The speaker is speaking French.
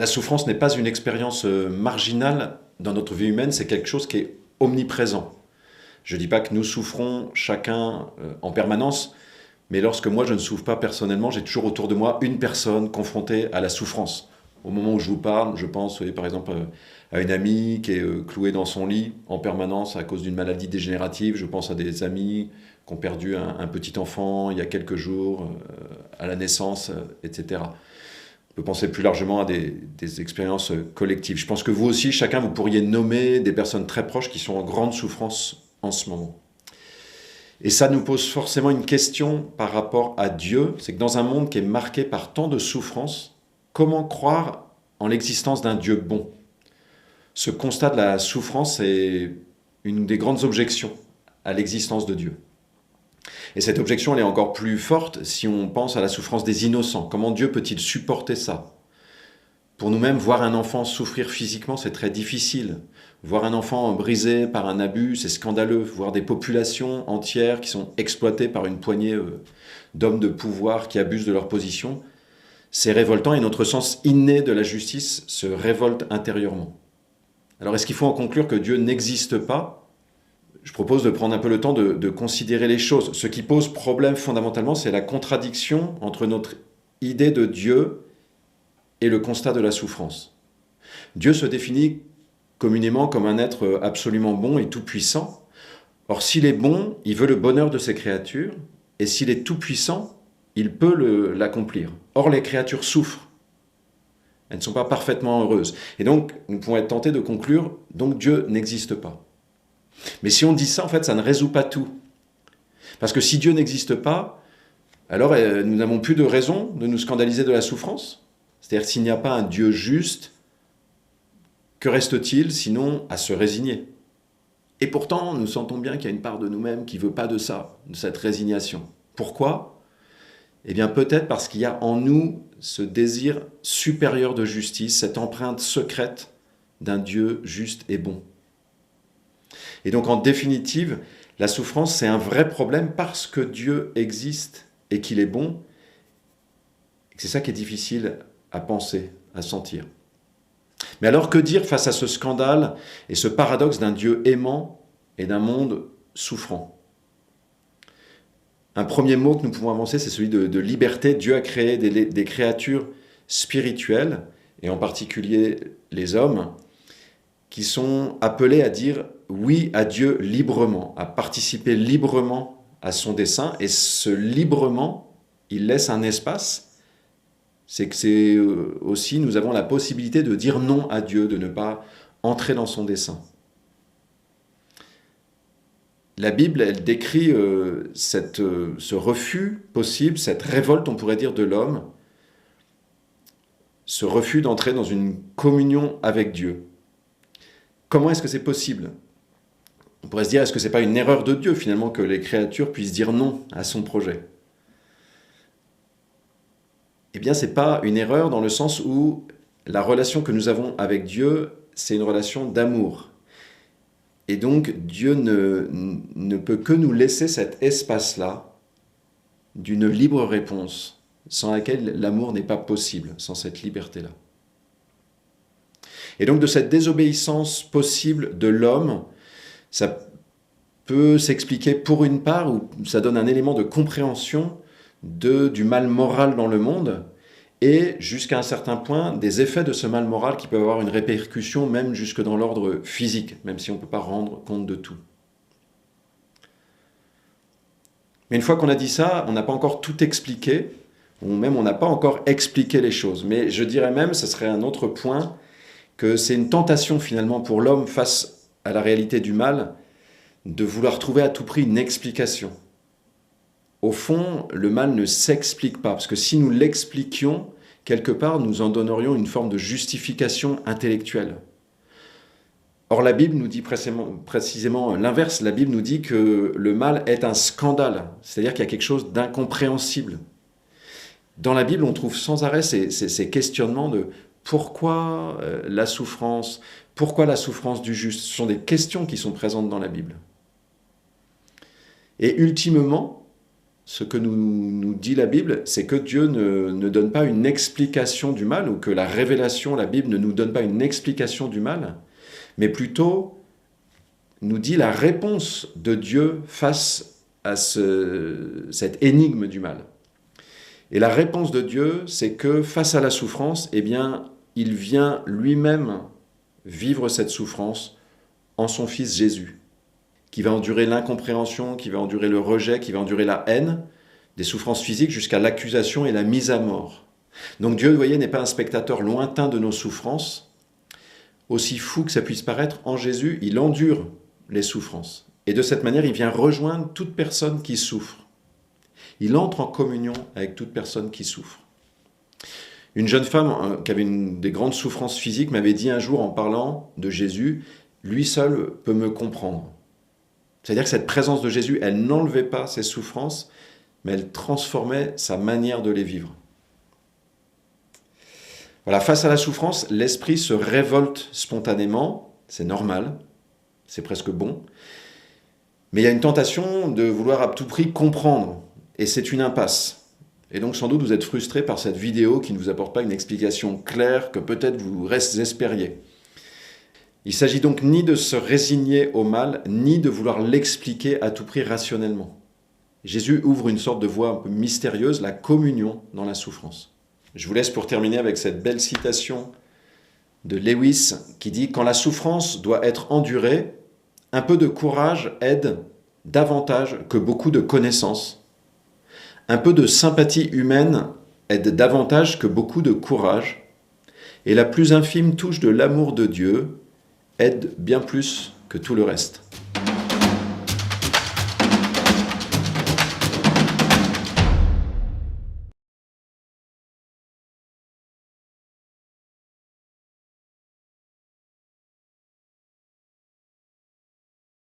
La souffrance n'est pas une expérience marginale dans notre vie humaine, c'est quelque chose qui est omniprésent. Je ne dis pas que nous souffrons chacun en permanence, mais lorsque moi je ne souffre pas personnellement, j'ai toujours autour de moi une personne confrontée à la souffrance. Au moment où je vous parle, je pense par exemple à une amie qui est clouée dans son lit en permanence à cause d'une maladie dégénérative. Je pense à des amis qui ont perdu un petit enfant il y a quelques jours, à la naissance, etc. On peut penser plus largement à des expériences collectives. Je pense que vous aussi, chacun, vous pourriez nommer des personnes très proches qui sont en grande souffrance en ce moment. Et ça nous pose forcément une question par rapport à Dieu. C'est que dans un monde qui est marqué par tant de souffrance, comment croire en l'existence d'un Dieu bon? Ce constat de la souffrance est une des grandes objections à l'existence de Dieu. Et cette objection, elle est encore plus forte si on pense à la souffrance des innocents. Comment Dieu peut-il supporter ça? Pour nous-mêmes, voir un enfant souffrir physiquement, c'est très difficile. Voir un enfant brisé par un abus, c'est scandaleux. Voir des populations entières qui sont exploitées par une poignée d'hommes de pouvoir qui abusent de leur position, c'est révoltant et notre sens inné de la justice se révolte intérieurement. Alors est-ce qu'il faut en conclure que Dieu n'existe pas? Je propose de prendre un peu le temps de considérer les choses. Ce qui pose problème fondamentalement, c'est la contradiction entre notre idée de Dieu et le constat de la souffrance. Dieu se définit communément comme un être absolument bon et tout-puissant. Or, s'il est bon, il veut le bonheur de ses créatures, et s'il est tout-puissant, il peut l'accomplir. Or, les créatures souffrent. Elles ne sont pas parfaitement heureuses. Et donc, nous pouvons être tentés de conclure, donc Dieu n'existe pas. Mais si on dit ça, en fait, ça ne résout pas tout. Parce que si Dieu n'existe pas, alors nous n'avons plus de raison de nous scandaliser de la souffrance. C'est-à-dire s'il n'y a pas un Dieu juste, que reste-t-il sinon à se résigner? Et pourtant, nous sentons bien qu'il y a une part de nous-mêmes qui ne veut pas de ça, de cette résignation. Pourquoi? Eh bien peut-être parce qu'il y a en nous ce désir supérieur de justice, cette empreinte secrète d'un Dieu juste et bon. Et donc en définitive, la souffrance c'est un vrai problème parce que Dieu existe et qu'il est bon. C'est ça qui est difficile à penser, à sentir. Mais alors que dire face à ce scandale et ce paradoxe d'un Dieu aimant et d'un monde souffrant? Un premier mot que nous pouvons avancer, c'est celui de liberté. Dieu a créé des créatures spirituelles, et en particulier les hommes, qui sont appelés à dire oui à Dieu librement, à participer librement à son dessein. Et ce librement, il laisse un espace. C'est que c'est aussi, nous avons la possibilité de dire non à Dieu, de ne pas entrer dans son dessein. La Bible, elle décrit ce refus possible, cette révolte, on pourrait dire, de l'homme, ce refus d'entrer dans une communion avec Dieu. Comment est-ce que c'est possible? On pourrait se dire, est-ce que ce n'est pas une erreur de Dieu, finalement, que les créatures puissent dire non à son projet? Eh bien, ce n'est pas une erreur dans le sens où la relation que nous avons avec Dieu, c'est une relation d'amour. Et donc, Dieu ne peut que nous laisser cet espace-là d'une libre réponse, sans laquelle l'amour n'est pas possible, sans cette liberté-là. Et donc, de cette désobéissance possible de l'homme, ça peut s'expliquer pour une part, ou ça donne un élément de compréhension du mal moral dans le monde, et jusqu'à un certain point, des effets de ce mal moral qui peuvent avoir une répercussion même jusque dans l'ordre physique, même si on ne peut pas rendre compte de tout. Mais une fois qu'on a dit ça, on n'a pas encore tout expliqué, ou même on n'a pas encore expliqué les choses. Mais je dirais même, ce serait un autre point, que c'est une tentation finalement pour l'homme face à la réalité du mal, de vouloir trouver à tout prix une explication. Au fond, le mal ne s'explique pas, parce que si nous l'expliquions, quelque part, nous en donnerions une forme de justification intellectuelle. Or, la Bible nous dit précisément l'inverse. La Bible nous dit que le mal est un scandale, c'est-à-dire qu'il y a quelque chose d'incompréhensible. Dans la Bible, on trouve sans arrêt ces questionnements de pourquoi la souffrance du juste. Ce sont des questions qui sont présentes dans la Bible. Et ultimement, ce que nous dit la Bible, c'est que Dieu ne donne pas une explication du mal, ou que la révélation, la Bible ne nous donne pas une explication du mal, mais plutôt nous dit la réponse de Dieu face à cette énigme du mal. Et la réponse de Dieu, c'est que face à la souffrance, eh bien, il vient lui-même vivre cette souffrance en son Fils Jésus, qui va endurer l'incompréhension, qui va endurer le rejet, qui va endurer la haine, des souffrances physiques jusqu'à l'accusation et la mise à mort. Donc Dieu, vous voyez, n'est pas un spectateur lointain de nos souffrances. Aussi fou que ça puisse paraître, en Jésus, il endure les souffrances. Et de cette manière, il vient rejoindre toute personne qui souffre. Il entre en communion avec toute personne qui souffre. Une jeune femme qui avait des grandes souffrances physiques m'avait dit un jour en parlant de Jésus, « Lui seul peut me comprendre ». C'est-à-dire que cette présence de Jésus, elle n'enlevait pas ses souffrances, mais elle transformait sa manière de les vivre. Voilà, face à la souffrance, l'esprit se révolte spontanément, c'est normal, c'est presque bon, mais il y a une tentation de vouloir à tout prix comprendre, et c'est une impasse. Et donc sans doute vous êtes frustré par cette vidéo qui ne vous apporte pas une explication claire que peut-être vous espériez. Il ne s'agit donc ni de se résigner au mal, ni de vouloir l'expliquer à tout prix rationnellement. Jésus ouvre une sorte de voie un peu mystérieuse, la communion dans la souffrance. Je vous laisse pour terminer avec cette belle citation de Lewis qui dit « Quand la souffrance doit être endurée, un peu de courage aide davantage que beaucoup de connaissances. Un peu de sympathie humaine aide davantage que beaucoup de courage. Et la plus infime touche de l'amour de Dieu aide bien plus que tout le reste. »